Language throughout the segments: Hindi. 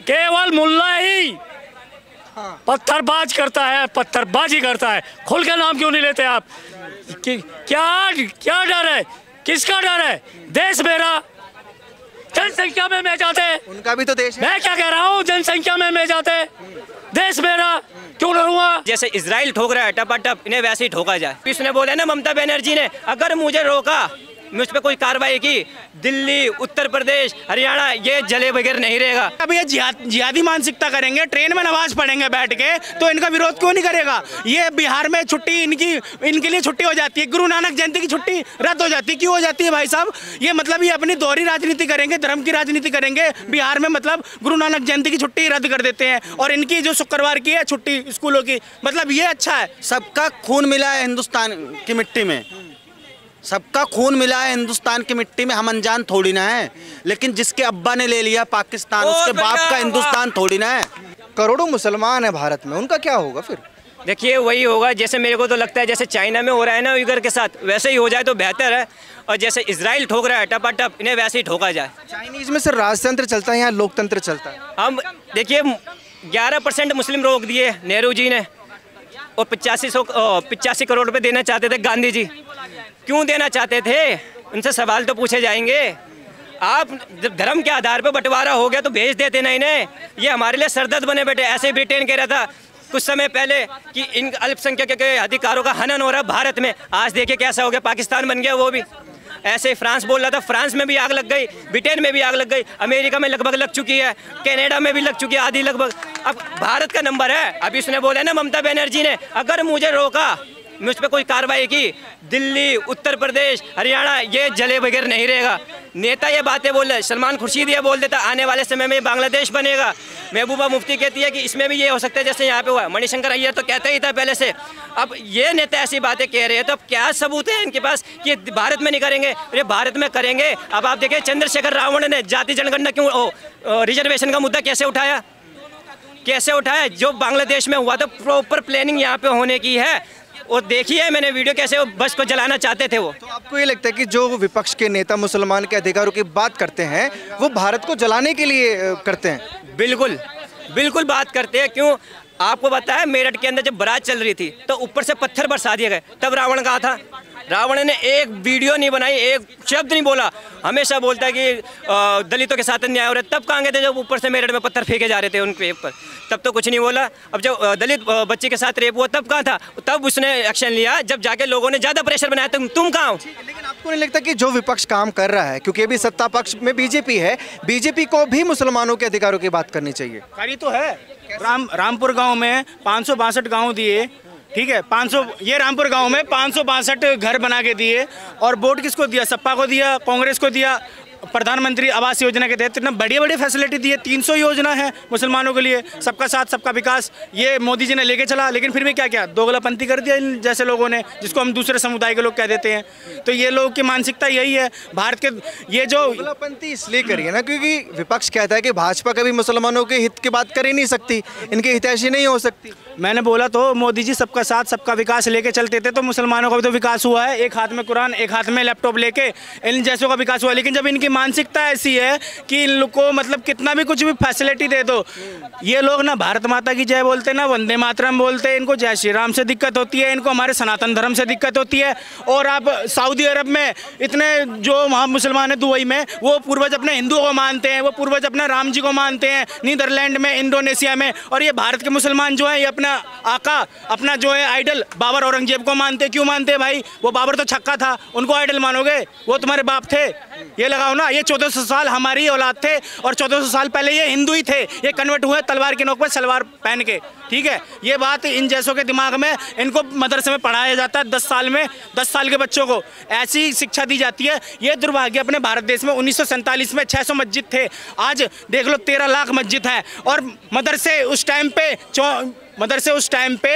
केवल मुल्ला ही पत्थरबाज करता है, पत्थरबाजी करता है। खुल के नाम क्यों नहीं लेते आप? क्या क्या डर है? किसका डर है? देश मेरा, जनसंख्या में मैं जाते, उनका भी तो देश है। मैं क्या कह रहा हूँ, जनसंख्या में मैं जाते, देश मेरा, क्यों लड़ूंगा? जैसे इजराइल ठोक रहा है टपाटप, इन्हें वैसे ही ठोका जाए। इसने बोला ना ममता बनर्जी ने, अगर मुझे रोका, मुझ पर कोई कार्रवाई की, दिल्ली, उत्तर प्रदेश, हरियाणा ये जले बगैर नहीं रहेगा। अब ये जिहादी मानसिकता करेंगे, ट्रेन में नमाज पढ़ेंगे बैठ के, तो इनका विरोध क्यों नहीं करेगा? ये बिहार में छुट्टी इनके लिए छुट्टी हो जाती है, गुरु नानक जयंती की छुट्टी रद्द हो जाती है। क्यों हो जाती है भाई साहब? ये मतलब ये अपनी दोहरी राजनीति करेंगे, धर्म की राजनीति करेंगे। बिहार में मतलब गुरु नानक जयंती की छुट्टी रद्द कर देते हैं, और इनकी जो शुक्रवार की है छुट्टी स्कूलों की, मतलब ये अच्छा है। सबका खून मिला है हिंदुस्तान की मिट्टी में, सबका खून मिला है हिंदुस्तान की मिट्टी में। हम अनजान थोड़ी ना है, लेकिन जिसके अब्बा ने ले लिया पाकिस्तान, उसके बाप का हिंदुस्तान थोड़ी ना है। करोड़ों मुसलमान है भारत में, उनका क्या होगा फिर? देखिए वही होगा जैसे मेरे को तो लगता है जैसे चाइना में हो रहा है ना उइगर के साथ, वैसे ही हो जाए तो बेहतर है। और जैसे इजराइल ठोक रहा है टपाटप, इन्हें वैसे ही ठोका जाए। चाइनीज में सर राजतंत्र चलता है, यहाँ लोकतंत्र चलता है। हम देखिए 11% मुस्लिम रोक दिए नेहरू जी ने, और 85 करोड़ रुपए देना चाहते थे गांधी जी। क्यों देना चाहते थे? उनसे सवाल तो पूछे जाएंगे। आप जब धर्म के आधार पर बंटवारा हो गया तो भेज देते ना इन्हें। ये हमारे लिए सरदर्द बने बैठे। ऐसे ब्रिटेन कह रहा था कुछ समय पहले कि इन अल्पसंख्यक के अधिकारों का हनन हो रहा है भारत में, आज देखिए कैसा हो गया, पाकिस्तान बन गया वो भी। ऐसे फ्रांस बोल रहा था, फ्रांस में भी आग लग गई, ब्रिटेन में भी आग लग गई, अमेरिका में लगभग लग चुकी है, कनाडा में भी लग चुकी है आधी लगभग। अब भारत का नंबर है। अभी उसने बोला ना ममता बनर्जी ने, अगर मुझे रोका, मुझ पर कोई कार्रवाई की, दिल्ली, उत्तर प्रदेश, हरियाणा ये जले बगैर नहीं रहेगा। नेता ये बातें बोल रहे, सलमान खुर्शीद ये बोल देता आने वाले समय में बांग्लादेश बनेगा। महबूबा मुफ्ती कहती है कि इसमें भी ये हो सकता है जैसे यहाँ पे हुआ। मणिशंकर अय्यर तो कहता ही था पहले से। अब ये नेता ऐसी बातें कह रहे हैं तो अब क्या सबूत है इनके पास कि भारत में नहीं करेंगे? अरे भारत में करेंगे। अब आप देखिए चंद्रशेखर रावण ने जाति जनगणना क्यों, रिजर्वेशन का मुद्दा कैसे उठाया, कैसे उठाया? जो बांग्लादेश में हुआ तो प्रॉपर प्लानिंग यहाँ पे होने की है। और देखिए मैंने वीडियो कैसे वो बस को जलाना चाहते थे वो। तो आपको ये लगता है कि जो विपक्ष के नेता मुसलमान के अधिकारों की बात करते हैं वो भारत को जलाने के लिए करते हैं? बिल्कुल बिल्कुल बात करते हैं। क्यों? आपको बताया मेरठ के अंदर जब बारात चल रही थी तो ऊपर से पत्थर बरसा दिए गए, तब रावण कहा था? रावण ने एक वीडियो नहीं बनाई, एक शब्द नहीं बोला। हमेशा बोलता है कि दलितों के साथ अन्याय हो रहा है। तब कहाँ गए थे जब ऊपर से मेरठ में पत्थर फेंके जा रहे थे उनके ऊपर? तब तो कुछ नहीं बोला। अब जब दलित बच्चे के साथ रेप हुआ तब कहाँ था? तब उसने एक्शन लिया जब जाके लोगों ने ज़्यादा प्रेशर बनाया। तुम कहाँ हो? लेकिन आपको नहीं लगता कि जो विपक्ष काम कर रहा है, क्योंकि अभी सत्ता पक्ष में बीजेपी है, बीजेपी को भी मुसलमानों के अधिकारों की बात करनी चाहिए? करी तो है। रामपुर गांव में 562 गांव दिए, ठीक है, 500 ये रामपुर गांव में 562 घर बना के दिए। और वोट किसको दिया? सपा को दिया, कांग्रेस को दिया। प्रधानमंत्री आवास योजना के तहत इतना बड़ी फैसिलिटी दी है। 300 योजना है मुसलमानों के लिए, सबका साथ सबका विकास, ये मोदी जी ने लेके चला। लेकिन फिर भी क्या क्या दोगलापंथी कर दिया इन जैसे लोगों ने, जिसको हम दूसरे समुदाय के लोग कह देते हैं। तो ये लोगों की मानसिकता यही है। भारत के ये जो दोगलापंथी इसलिए करिए ना क्योंकि विपक्ष कहता है कि भाजपा कभी मुसलमानों के हित की बात कर ही नहीं सकती, इनकी हितैषी नहीं हो सकती। मैंने बोला तो मोदी जी सबका साथ सबका विकास लेके चलते थे, तो मुसलमानों का भी तो विकास हुआ है। एक हाथ में कुरान, एक हाथ में लैपटॉप लेके इन जैसों का विकास हुआ। लेकिन जब इनकी मानसिकता ऐसी है कि इन लोग को मतलब कितना भी कुछ भी फैसिलिटी दे दो, ये लोग ना भारत माता की जय बोलते, ना वंदे मातरम बोलते। इनको जय श्री राम से दिक्कत होती है, इनको हमारे सनातन धर्म से दिक्कत होती है। और आप सऊदी अरब में इतने जो वहाँ मुसलमान है, दुबई में, वो पूर्वज अपने हिंदुओं को मानते हैं, वो पूर्वज अपने राम जी को मानते हैं। नीदरलैंड में, इंडोनेशिया में। और ये भारत के मुसलमान जो है ये अपना आका, अपना जो है आइडल बाबर औरंगजेब को मानते। क्यों मानते हैं भाई? वो बाबर तो छक्का था, उनको आइडल मानोगे? वो तुम्हारे बाप थे। ये लगाओ ना, ये 1400 साल हमारी औलाद थे और 1400 साल पहले ये हिंदू ही थे। ये कन्वर्ट हुए तलवार के नोक पर सलवार पहन के, ठीक है। ये बात इन जैसों के दिमाग में, इनको मदरसे में पढ़ाया जाता है 10 साल में, 10 साल के बच्चों को ऐसी शिक्षा दी जाती है। ये दुर्भाग्य अपने भारत देश में 1947 में 600 मस्जिद थे, आज देख लो 13 लाख मस्जिद है। और मदरसे उस टाइम पे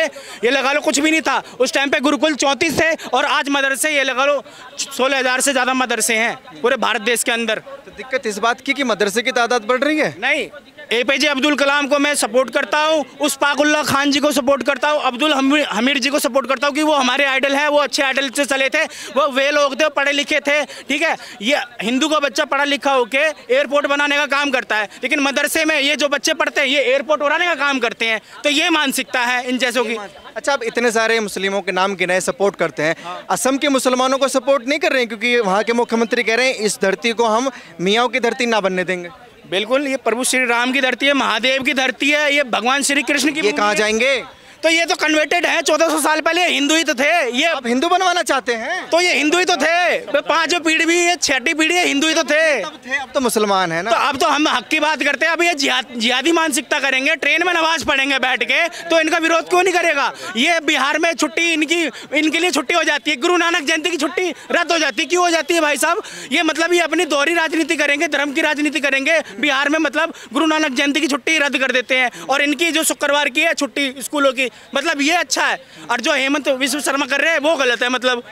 ये लगा लो कुछ भी नहीं था। उस टाइम पे गुरुकुल 34 थे और आज मदरसे ये लगा लो 16,000 से ज़्यादा मदरसे हैं पूरे भारत देश के अंदर। तो दिक्कत इस बात की कि मदरसे की तादाद बढ़ रही है? नहीं, APJ अब्दुल कलाम को मैं सपोर्ट करता हूँ, उस पाकुल्ला खान जी को सपोर्ट करता हूँ, अब्दुल हमीद जी को सपोर्ट करता हूँ कि वो हमारे आइडल हैं, वो अच्छे आइडल से चले थे, वो वे लोग थे, पढ़े लिखे थे, ठीक है। ये हिंदू का बच्चा पढ़ा लिखा होके एयरपोर्ट बनाने का काम करता है, लेकिन मदरसे में ये जो बच्चे पढ़ते हैं ये एयरपोर्ट उड़ाने का काम करते हैं। तो ये मानसिकता है इन जैसों की। अच्छा, आप इतने सारे मुस्लिमों के नाम गिनाए सपोर्ट करते हैं, असम के मुसलमानों को सपोर्ट नहीं कर रहे हैं क्योंकि वहाँ के मुख्यमंत्री कह रहे हैं इस धरती को हम मियाँओं की धरती ना बनने देंगे। बिल्कुल, ये प्रभु श्री राम की धरती है, महादेव की धरती है, ये भगवान श्री कृष्ण की। ये कहाँ जाएंगे? तो ये तो कन्वर्टेड है, 1400 साल पहले हिंदू ही तो थे। ये अब हिंदू बनवाना चाहते हैं? तो ये हिंदू ही तो थे, 5 पीढ़ी भी, ये 6ठी पीढ़ी है, हिंदू ही तो थे। अब तो मुसलमान है ना। तो अब तो हम हक की बात करते हैं। अब ये जिहादी मानसिकता करेंगे, ट्रेन में नमाज पढ़ेंगे बैठ के, तो इनका विरोध क्यों नहीं करेगा? ये बिहार में छुट्टी इनके लिए छुट्टी हो जाती है, गुरु नानक जयंती की छुट्टी रद्द हो जाती है। क्यों हो जाती है भाई साहब? ये मतलब ये अपनी दोहरी राजनीति करेंगे, धर्म की राजनीति करेंगे। बिहार में मतलब गुरु नानक जयंती की छुट्टी रद्द कर देते हैं, और इनकी जो शुक्रवार की है छुट्टी स्कूलों की, मतलब ये अच्छा है। और जो हेमंत विश्व शर्मा कर रहे हैं वो गलत है। मतलब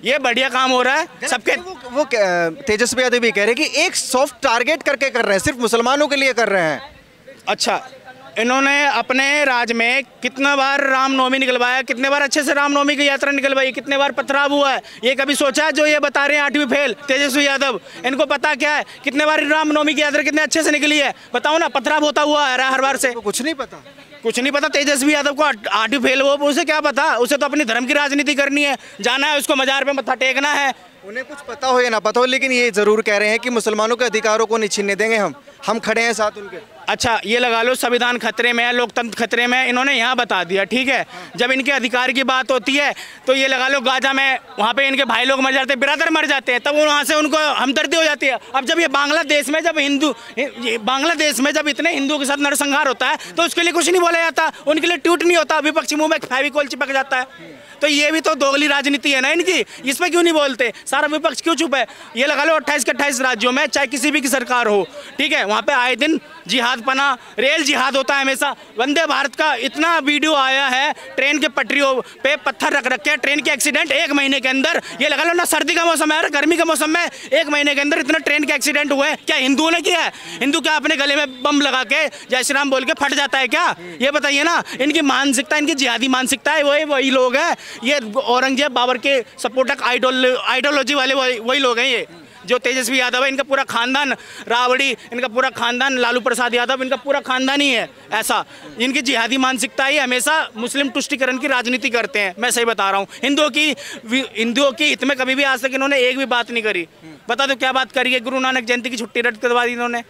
ये बढ़िया काम हो रहा है सबके। वो तेजस्वी यादव भी कह रहे हैं कि एक सॉफ्ट टारगेट करके कर रहे हैं, सिर्फ मुसलमानों के लिए कर रहे हैं। अच्छा, इन्होंने अपने राज्य में कितना बार रामनवमी निकलवाया, कितने बार अच्छे से रामनवमी की यात्रा निकलवाई, कितने बार पथराव हुआ है? ये कभी सोचा है? जो ये बता रहे हैं 8वीं फेल तेजस्वी यादव, इनको पता क्या है कितने बार रामनवमी की यात्रा कितने अच्छे से निकली है? बताओ ना, पथराव होता हुआ है हर बार से। कुछ नहीं पता, कुछ नहीं पता। तेजस्वी यादव को 8वीं फेल वो, उसे क्या पता? उसे तो अपनी धर्म की राजनीति करनी है, जाना है उसको मजार पे मत्था टेकना है। उन्हें कुछ पता हो या ना पता हो, लेकिन ये जरूर कह रहे हैं कि मुसलमानों के अधिकारों को नहीं छीनने देंगे, हम खड़े हैं साथ उनके। अच्छा, ये लगा लो संविधान खतरे में है, लोकतंत्र खतरे में है, इन्होंने यहाँ बता दिया, ठीक है। जब इनके अधिकार की बात होती है तो ये लगा लो गाजा में वहाँ पे इनके भाई लोग मर जाते हैं, बिरादर मर जाते हैं, तब वहाँ से उनको हमदर्दी हो जाती है। अब जब ये बांग्लादेश में जब इतने हिंदुओं के साथ नरसंहार होता है तो उसके लिए कुछ नहीं बोला जाता, उनके लिए ट्वीट नहीं होता, विपक्षी मुंह में फेविकोल चिपक जाता है। तो ये भी तो दोगली राजनीति है ना इनकी, इसमें क्यों नहीं बोलते? सारा विपक्ष क्यों चुप है? ये लगा लो 28 के 28 राज्यों में, चाहे किसी भी की सरकार हो, ठीक है, वहाँ पे आए दिन जिहाद पना, रेल जिहाद होता है हमेशा। वंदे भारत का इतना वीडियो आया है, ट्रेन के पटरियों पे पत्थर रख रखे हैं, ट्रेन के एक्सीडेंट 1 महीने के अंदर। ये लगा लो ना सर्दी का मौसम है, गर्मी के मौसम में 1 महीने के अंदर इतना ट्रेन के एक्सीडेंट हुए। क्या हिंदुओं ने किया है? हिंदू क्या अपने गले में बम लगा के जय श्री राम बोल के फट जाता है क्या? ये बताइए ना। इनकी मानसिकता, इनकी जिहादी मानसिकता है, वही लोग हैं। ये औरंगजेब बाबर के सपोर्टक आइडियोलॉजी वाले वही लोग हैं। ये जो तेजस्वी यादव है, इनका पूरा खानदान, रावड़ी, इनका पूरा खानदान, लालू प्रसाद यादव, इनका पूरा खानदान ही है ऐसा। इनकी जिहादी मानसिकता ही हमेशा मुस्लिम तुष्टिकरण की राजनीति करते हैं। मैं सही बता रहा हूँ। हिंदुओं की हित में कभी भी आज तक इन्होंने एक भी बात नहीं करी। बता दो क्या बात करी है? गुरु नानक जयंती की छुट्टी रद्द करवा दी इन्होंने,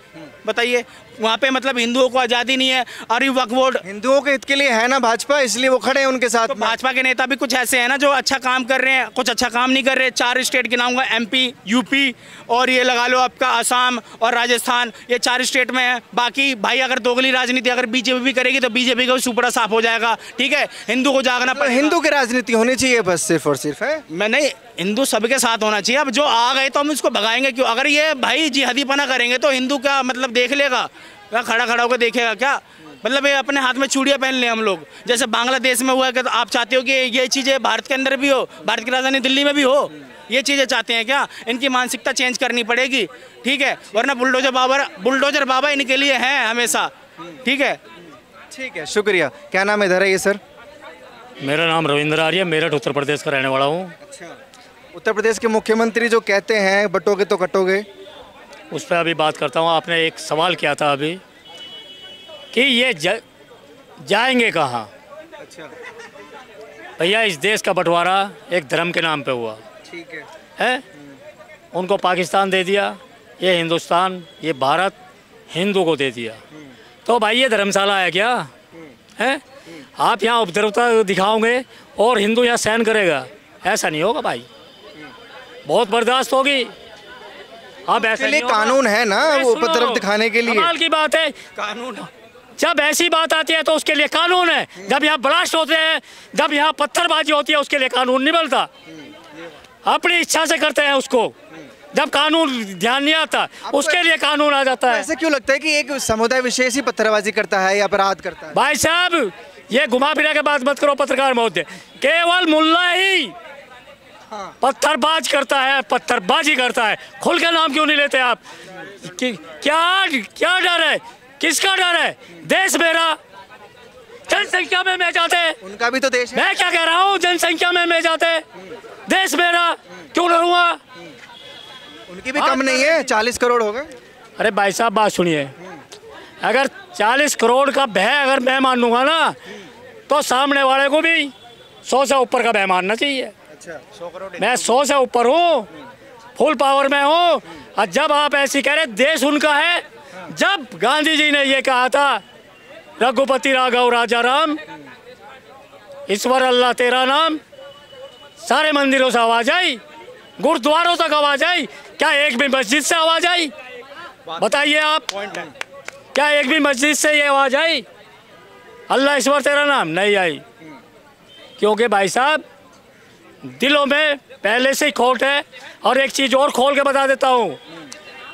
बताइए। वहाँ पे मतलब हिंदुओं को आज़ादी नहीं है। और वक्फ बोर्ड हिंदुओं के हित के लिए है ना भाजपा, इसलिए वो खड़े हैं उनके साथ। तो भाजपा के नेता भी कुछ ऐसे हैं ना जो अच्छा काम कर रहे हैं, कुछ अच्छा काम नहीं कर रहे। 4 स्टेट गिनाऊंगा, MP, UP और ये लगा लो आपका असम और राजस्थान, ये 4 स्टेट में है। बाकी भाई अगर दोगली राजनीति अगर बीजेपी भी करेगी तो बीजेपी का सुपड़ा साफ हो जाएगा, ठीक है। हिंदू को जागना पड़ेगा। हिंदू की राजनीति होनी चाहिए बस, सिर्फ और सिर्फ है। मैं नहीं, हिंदू सबके साथ होना चाहिए। अब जो आ गए तो हम इसको भगाएंगे क्यों? अगर ये भाई जिहादीपना करेंगे तो हिंदू क्या मतलब देख लेगा? खड़ा होकर देखेगा क्या? मतलब ये अपने हाथ में चूड़ियाँ पहन लें हम लोग, जैसे बांग्लादेश में हुआ है। कि तो आप चाहते हो कि ये चीज़ें भारत के अंदर भी हो, भारत की राजधानी दिल्ली में भी हो? ये चीज़ें चाहते हैं क्या? इनकी मानसिकता चेंज करनी पड़ेगी, ठीक है। वरना बुलडोजर बाबा इनके लिए हैं हमेशा, ठीक है। ठीक है, शुक्रिया। क्या नाम इधर है ये सर? मेरा नाम रविंद्र आर्य, मेरठ उत्तर प्रदेश का रहने वाला हूँ। अच्छा, उत्तर प्रदेश के मुख्यमंत्री जो कहते हैं बटोगे तो कटोगे, उस पर अभी बात करता हूँ। आपने एक सवाल किया था अभी कि ये जाएंगे कहाँ? अच्छा भैया, इस देश का बंटवारा एक धर्म के नाम पे हुआ, ठीक है। उनको पाकिस्तान दे दिया, ये हिंदुस्तान, ये भारत हिंदू को दे दिया। तो भाई ये धर्मशाला है क्या? है आप यहाँ उपद्रवता दिखाओगे और हिंदू यहाँ सहन करेगा? ऐसा नहीं होगा भाई, बहुत बर्दाश्त होगी। अब ऐसे लिए कानून है ना वो उपद्रव दिखाने के लिए। कमाल की बात है, कानून जब ऐसी बात आती है तो उसके लिए कानून है। जब यहाँ ब्लास्ट होते हैं, जब यहाँ पत्थरबाजी होती है, उसके लिए कानून नहीं बनता। अपनी इच्छा से करते हैं उसको, जब कानून ध्यान नहीं आता उसके लिए कानून आ जाता है। ऐसे क्यों लगता है कि एक समुदाय विशेष ही पत्थरबाजी करता है या अपराध करता है? भाई साहब, ये घुमा फिरा के बात मत करो पत्रकार महोदय। केवल मुल्ला ही पत्थरबाज करता है, पत्थरबाजी करता है। खुल के नाम क्यों नहीं लेते आप? क्या डर है? किसका डर है? देश मेरा, जनसंख्या में मैं जाते, उनका भी तो देश है। मैं क्या कह रहा हूँ, जनसंख्या में मैं जाते, देश मेरा, क्यों लड़ूंगा? उनकी भी कम नहीं है, 40 करोड़ हो गए। अरे भाई साहब बात सुनिए, अगर 40 करोड़ का भय अगर मैं मानूंगा ना, तो सामने वाले को भी 100 से ऊपर का भय मानना चाहिए। अच्छा, 100 करोड़। मैं 100 से ऊपर हूँ, फुल पावर में हूँ। और जब आप ऐसी कह रहे देश उनका है, जब गांधी जी ने ये कहा था, रघुपति राघव राजा राम, ईश्वर अल्लाह तेरा नाम, सारे मंदिरों से आवाज आई, गुरुद्वारों तक आवाज आई, क्या एक भी मस्जिद से आवाज आई? बताइए आप, क्या एक भी मस्जिद से ये आवाज आई, अल्लाह ईश्वर तेरा नाम? नहीं आई। क्योंकि भाई साहब दिलों में पहले से ही खोट है। और एक चीज और खोल के बता देता हूँ,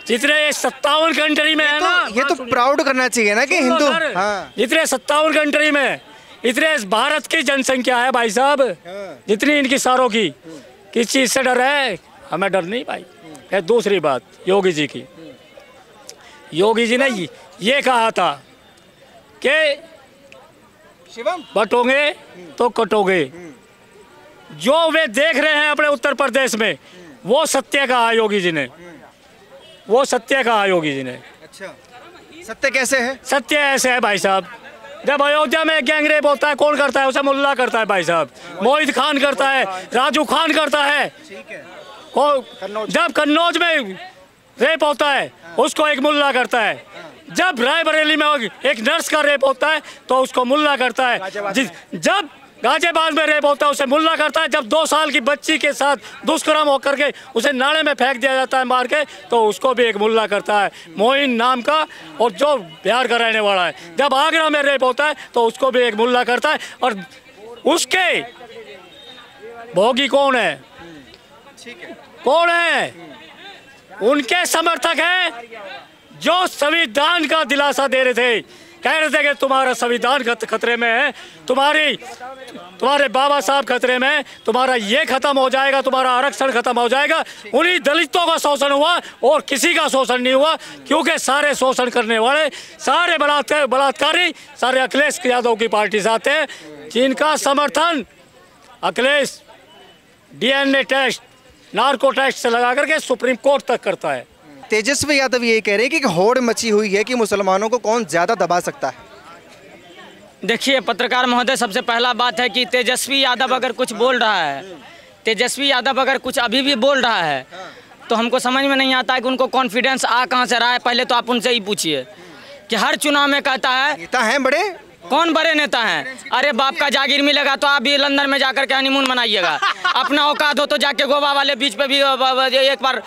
जितने 57 कंट्री में है ना, ये तो प्राउड करना चाहिए ना कि हिंदू। हाँ। जितने 57 कंट्री में इतने भारत की जनसंख्या है भाई साहब, जितनी इनकी सारों की, किस चीज से डर है? हमें डर नहीं भाई। है दूसरी बात योगी जी की, योगी जी ने ये कहा था कि बटोगे तो कटोगे। जो वे देख रहे हैं अपने उत्तर प्रदेश में, वो सत्य कहा योगी जी ने, वो सत्य कहा योगी जी ने। अच्छा, सत्य कैसे है? सत्य ऐसे है भाई साहब, जब अयोध्या में गैंगरेप होता है, कौन करता है? उसे मुल्ला करता है भाई साहब, मोहित खान करता है, राजू खान करता है। जब कन्नौज में रेप होता है, उसको एक मुल्ला करता है। जब रायबरेली में एक नर्स का रेप होता है, तो उसको मुल्ला करता है। जब गाजियाबाद में रेप होता है, उसे मुल्ला करता है। जब 2 साल की बच्ची के साथ दुष्कर्म होकर के उसे नाले में फेंक दिया जाता है मार के, तो उसको भी एक मुल्ला करता है, मोइन नाम का, और जो बिहार का रहने वाला है। जब आगरा में रेप होता है, तो उसको भी एक मुल्ला करता है। और उसके भोगी कौन है? कौन है? उनके समर्थक हैं जो संविधान का दिलासा दे रहे थे, कह रहे थे कि तुम्हारा संविधान खतरे में है, तुम्हारे बाबा साहब खतरे में, तुम्हारा ये खत्म हो जाएगा, तुम्हारा आरक्षण खत्म हो जाएगा। उन्हीं दलितों का शोषण हुआ और किसी का शोषण नहीं हुआ, क्योंकि सारे शोषण करने वाले, सारे बलात्कारी, सारे अखिलेश यादव की पार्टी से आते हैं, जिनका समर्थन Akhilesh DNA test, narco test से लगा करके सुप्रीम कोर्ट तक करता है। तेजस्वी यादव ये कह रहे हैं कि होड़ मची हुई है कि मुसलमानों को कौन ज्यादा दबा सकता है। देखिए पत्रकार महोदय, सबसे पहला बात है कि तेजस्वी यादव अगर कुछ बोल रहा है, तेजस्वी यादव अगर कुछ अभी भी बोल रहा है, तो हमको समझ में नहीं आता है कि उनको कॉन्फिडेंस आ कहाँ से रहा है। पहले तो आप उनसे ही पूछिए कि हर चुनाव में कहता है, नेता हैं बड़े, कौन बड़े नेता हैं? अरे बाप का जागीर मिलेगा तो आप भी लंदन में जाकर के हनीमून मनाइएगा। अपना औकात हो तो जाके गोवा वाले बीच पे भी एक बार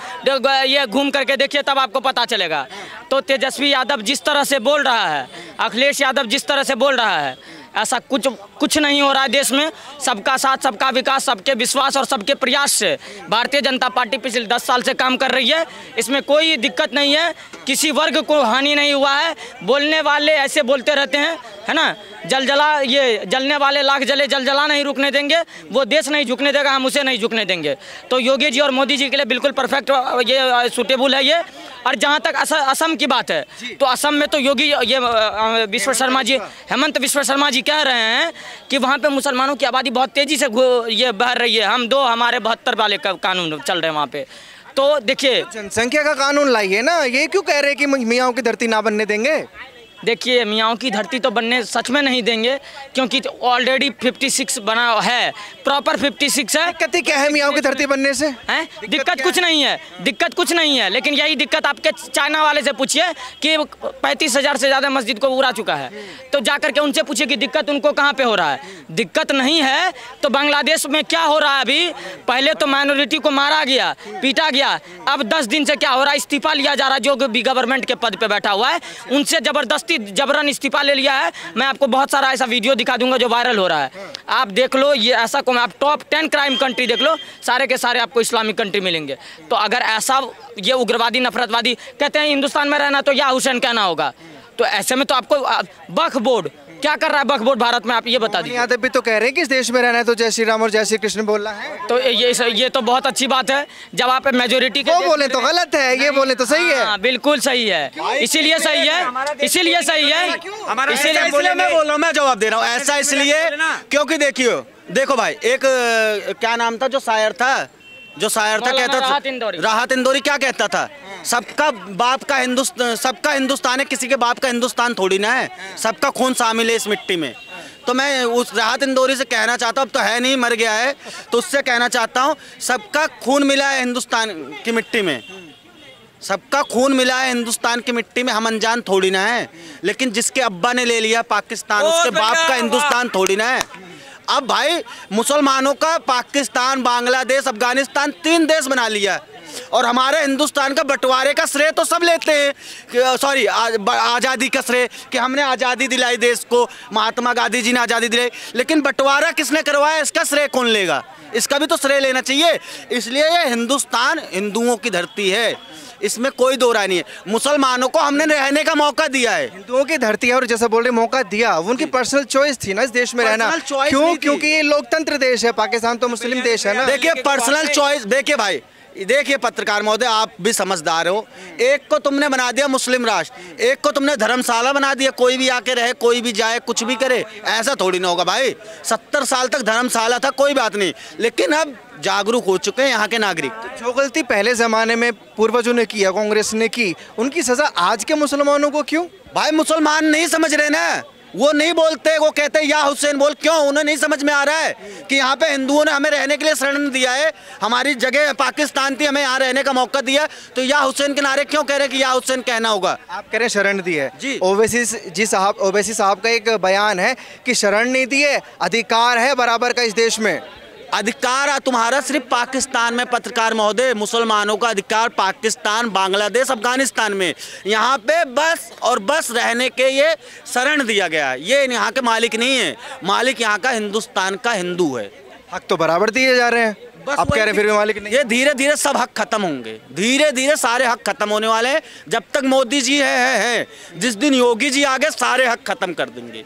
ये घूम करके देखिए, तब आपको पता चलेगा। तो तेजस्वी यादव जिस तरह से बोल रहा है, अखिलेश यादव जिस तरह से बोल रहा है, ऐसा कुछ नहीं हो रहा है देश में। सबका साथ, सबका विकास, सबके विश्वास और सबके प्रयास से भारतीय जनता पार्टी पिछले 10 साल से काम कर रही है। इसमें कोई दिक्कत नहीं है, किसी वर्ग को हानि नहीं हुआ है। बोलने वाले ऐसे बोलते रहते हैं, है ना, ये जलने वाले लाख जले, जला नहीं रुकने देंगे। वो देश नहीं झुकने देगा, हम उसे नहीं झुकने देंगे। तो योगी जी और मोदी जी के लिए बिल्कुल परफेक्ट ये सूटेबल है ये। और जहाँ तक असम की बात है, तो असम में तो योगी ये विश्व शर्मा जी, हेमंत विश्व शर्मा जी कह रहे हैं कि वहाँ पे मुसलमानों की आबादी बहुत तेज़ी से ये बढ़ रही है। हमारे 72 वाले कानून चल रहे हैं वहाँ पे। तो देखिए, जनसंख्या का कानून लाइए ना, ये क्यों कह रहे हैं कि मियाँओं की धरती ना बनने देंगे? देखिए, मियाँओं की धरती तो बनने सच में नहीं देंगे, क्योंकि ऑलरेडी 56 बना है, प्रॉपर 56 है। दिक्कत क्या है मियाँओं की धरती बनने से? हैं? दिक्कत कुछ नहीं है, दिक्कत कुछ नहीं है। लेकिन यही दिक्कत आपके चाइना वाले से पूछिए कि 35,000 से ज़्यादा मस्जिद को उड़ा चुका है, तो जाकर के उनसे पूछिए कि दिक्कत उनको कहाँ पे हो रहा है। दिक्कत नहीं है तो बांग्लादेश में क्या हो रहा है अभी? पहले तो माइनॉरिटी को मारा गया, पीटा गया, अब 10 दिन से क्या हो रहा है? इस्तीफा लिया जा रहा है। जो भी गवर्नमेंट के पद पे बैठा हुआ है, उनसे जबरन इस्तीफा ले लिया है। मैं आपको बहुत सारा ऐसा वीडियो दिखा दूंगा जो वायरल हो रहा है, आप देख लो। ये ऐसा को आप टॉप 10 क्राइम कंट्री देख लो, सारे के सारे आपको इस्लामिक कंट्री मिलेंगे। तो अगर ऐसा ये उग्रवादी, नफरतवादी कहते हैं हिंदुस्तान में रहना तो या हुसैन कहना होगा, तो ऐसे में तो आपको वक्फ बोर्ड क्या कर रहा है वक्फ बोर्ड भारत में, आप ये बता दीजिए। यादव भी तो कह रहे हैं कि इस देश में रहना है तो जय श्री राम और जय श्री कृष्ण बोलना है। तो ये तो बहुत अच्छी बात है, जब आप मेजोरिटी के वो बोले तो गलत है, ये बोले तो सही है। बिल्कुल सही है, इसीलिए सही है, इसीलिए सही है, इसलिए मैं बोल रहा हूँ, मैं जवाब दे रहा हूँ। ऐसा इसलिए क्योंकि देखो भाई, एक क्या नाम था जो शायर था कहता था, राहत इंदौरी क्या कहता था, सबका बाप का हिंदुस्तान, सबका हिंदुस्तान है, किसी के बाप का हिंदुस्तान थोड़ी ना है, सबका खून शामिल है इस मिट्टी में। तो मैं उस राहत इंदौरी से कहना चाहता हूँ, अब तो है नहीं, मर गया है, तो उससे कहना चाहता हूँ, सबका खून मिला है हिंदुस्तान की मिट्टी में, सबका खून मिला है हिंदुस्तान की मिट्टी में, हम अनजान थोड़ी ना है। लेकिन जिसके अब्बा ने ले लिया पाकिस्तान, उसके बाप का हिंदुस्तान थोड़ी ना है। अब भाई मुसलमानों का पाकिस्तान, बांग्लादेश, अफगानिस्तान 3 देश बना लिया, और हमारे हिंदुस्तान का बंटवारे का श्रेय तो सब लेते हैं, सॉरी आज़ादी का श्रेय कि हमने आज़ादी दिलाई देश को, महात्मा गांधी जी ने आज़ादी दिलाई, लेकिन बंटवारा किसने करवाया, इसका श्रेय कौन लेगा? इसका भी तो श्रेय लेना चाहिए। इसलिए ये हिंदुस्तान हिंदुओं की धरती है, इसमें कोई दो राय नहीं है। मुसलमानों को हमने रहने का मौका दिया है, हिंदुओं की धरती है, और जैसा बोल रहे मौका दिया, वो उनकी पर्सनल चॉइस थी ना इस देश में रहना। क्यों? क्योंकि ये लोकतंत्र देश है, पाकिस्तान तो मुस्लिम देश है ना। देखिए पर्सनल चॉइस, देखिए भाई, देखिए पत्रकार महोदय, आप भी समझदार हो, एक को तुमने बना दिया मुस्लिम राष्ट्र, एक को तुमने धर्मशाला बना दिया, कोई भी आके रहे, कोई भी जाए, कुछ भी करे, ऐसा थोड़ी ना होगा भाई। 70 साल तक धर्मशाला था, कोई बात नहीं, लेकिन अब जागरूक हो चुके हैं यहाँ के नागरिक। जो गलती पहले जमाने में पूर्वजों ने किया, कांग्रेस ने की, उनकी सजा आज के मुसलमानों को क्यों? भाई मुसलमान नहीं समझ रहे ना, वो नहीं बोलते, वो कहते हैं या हुसैन बोल। क्यों? उन्हें नहीं समझ में आ रहा है कि यहाँ पे हिंदुओं ने हमें रहने के लिए शरण दिया है, हमारी जगह पाकिस्तान थी, हमें यहाँ रहने का मौका दिया, तो या हुसैन के नारे क्यों कह रहे हैं कि या हुसैन कहना होगा? आप कह रहे हैं शरण दी है जी। ओवैसी साहब का एक बयान है कि शरण नहीं दी है, अधिकार है बराबर का इस देश में। अधिकार तुम्हारा सिर्फ पाकिस्तान में पत्रकार महोदय, मुसलमानों का अधिकार पाकिस्तान, बांग्लादेश, अफगानिस्तान में, यहाँ पे बस और बस रहने के ये शरण दिया गया। ये यहाँ के मालिक नहीं है, मालिक यहाँ का हिंदुस्तान का हिंदू है। हक तो बराबर दिए जा रहे हैं, आप कह रहे हैं फिर भी मालिक नहीं। ये धीरे धीरे सब हक खत्म होंगे, धीरे धीरे सारे हक खत्म होने वाले हैं। जब तक मोदी जी है, जिस दिन योगी जी आ गए सारे हक खत्म कर देंगे।